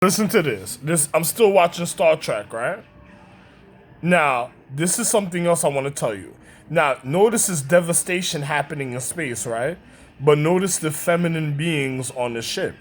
Listen to this. I'm still watching Star Trek, right? Now, this is something else I want to tell you. Now, notice this devastation happening in space, right? But notice the feminine beings on the ship.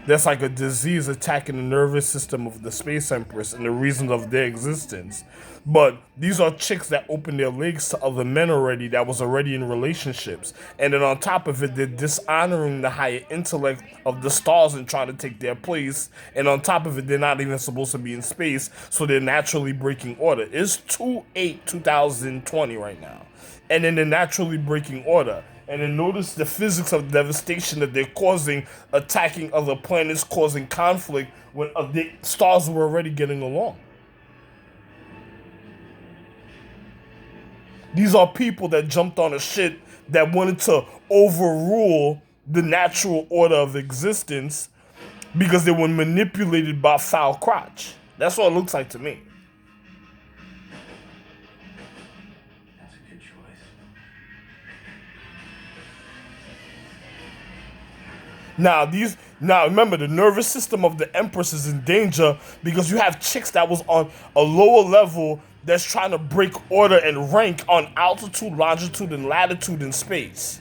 That's like a disease attacking the nervous system of the Space Empress and the reasons of their existence. But these are chicks that opened their legs to other men already that was already in relationships. And then on top of it, they're dishonoring the higher intellect of the stars and trying to take their place. And on top of it, they're not even supposed to be in space, so they're naturally breaking order. It's 2/8/2020 right now. And then they're naturally breaking order. And then notice the physics of devastation that they're causing, attacking other planets, causing conflict when the stars were already getting along. These are people that jumped on a shit that wanted to overrule the natural order of existence because they were manipulated by foul crotch. That's what it looks like to me. Now remember, the nervous system of the Empress is in danger because you have chicks that was on a lower level that's trying to break order and rank on altitude, longitude, and latitude in space.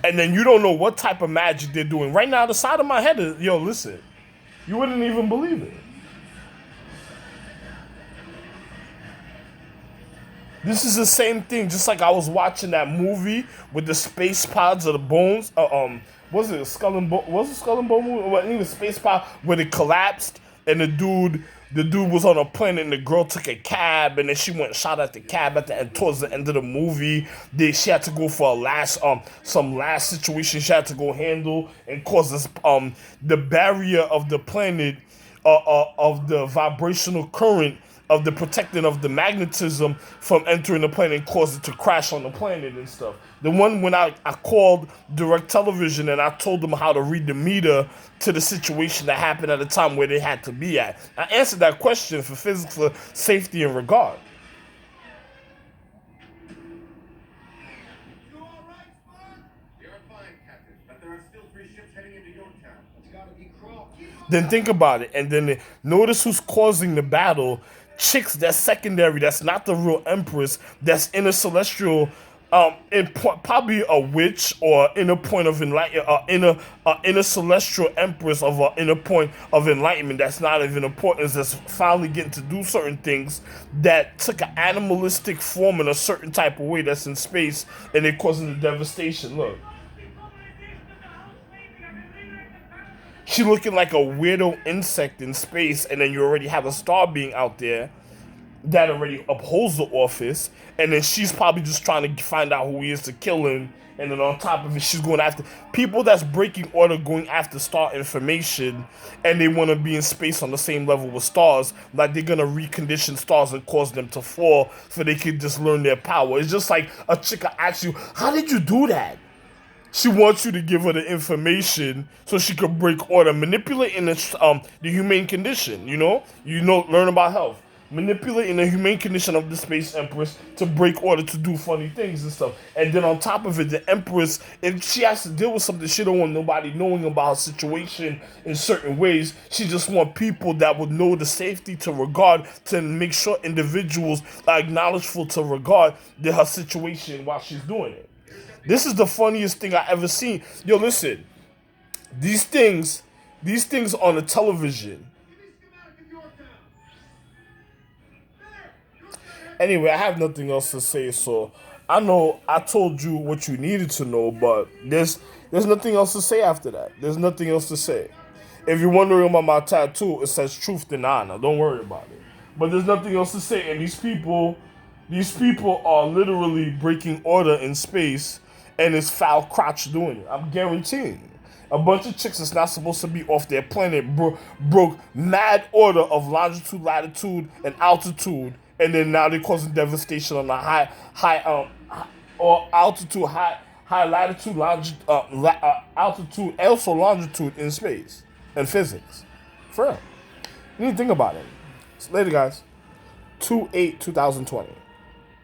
And then you don't know what type of magic they're doing. Right now, the side of my head is, yo, listen, you wouldn't even believe it. This is the same thing, just like I was watching that movie with the space pods of the bones. Was it a Skull and Bone? Was it Skull and Bone movie? Well, anyway, space pod where it collapsed and the dude was on a plane and the girl took a cab and then she went and shot at the cab at the end. Towards the end of the movie, she had to go for some last situation she had to go handle and cause this the barrier of the planet of the vibrational current of the protecting of the magnetism from entering the planet and cause it to crash on the planet and stuff. The one when I called direct television and I told them how to read the meter to the situation that happened at the time where they had to be at. I answered that question for physical safety and regard. Then think about it, and then notice who's causing the battle. Chicks that's secondary, that's not the real Empress, that's in a celestial, probably a witch or inner point of enlightenment, inner celestial Empress of an inner point of enlightenment that's not even important, that's finally getting to do certain things that took an animalistic form in a certain type of way that's in space, and they're causing the devastation. Look. She looking like a weirdo insect in space, and then you already have a star being out there that already upholds the office, and then she's probably just trying to find out who he is to kill him, and then on top of it, she's going after people that's breaking order, going after star information, and they want to be in space on the same level with stars, like they're going to recondition stars and cause them to fall so they can just learn their power. It's just like a chick asks you, how did you do that? She wants you to give her the information so she could break order, manipulating the humane condition. Learn about health, manipulating the humane condition of the Space Empress to break order, to do funny things and stuff. And then on top of it, the Empress, if she has to deal with something, she don't want nobody knowing about her situation in certain ways. She just want people that would know the safety to regard, to make sure individuals are acknowledgeful to regard her situation while she's doing it. This is the funniest thing I ever seen. Yo, listen. These things on the television. Anyway, I have nothing else to say, so I know I told you what you needed to know, but there's nothing else to say after that. There's nothing else to say. If you're wondering about my tattoo, it says truth and honor. Don't worry about it. But there's nothing else to say, and these people are literally breaking order in space. And it's foul crotch doing it. I'm guaranteeing. A bunch of chicks that's not supposed to be off their planet broke mad order of longitude, latitude, and altitude, and then now they're causing devastation on the high altitude, high latitude, altitude, also longitude in space and physics. For real. You need to think about it. So later, guys. 2/8/2020.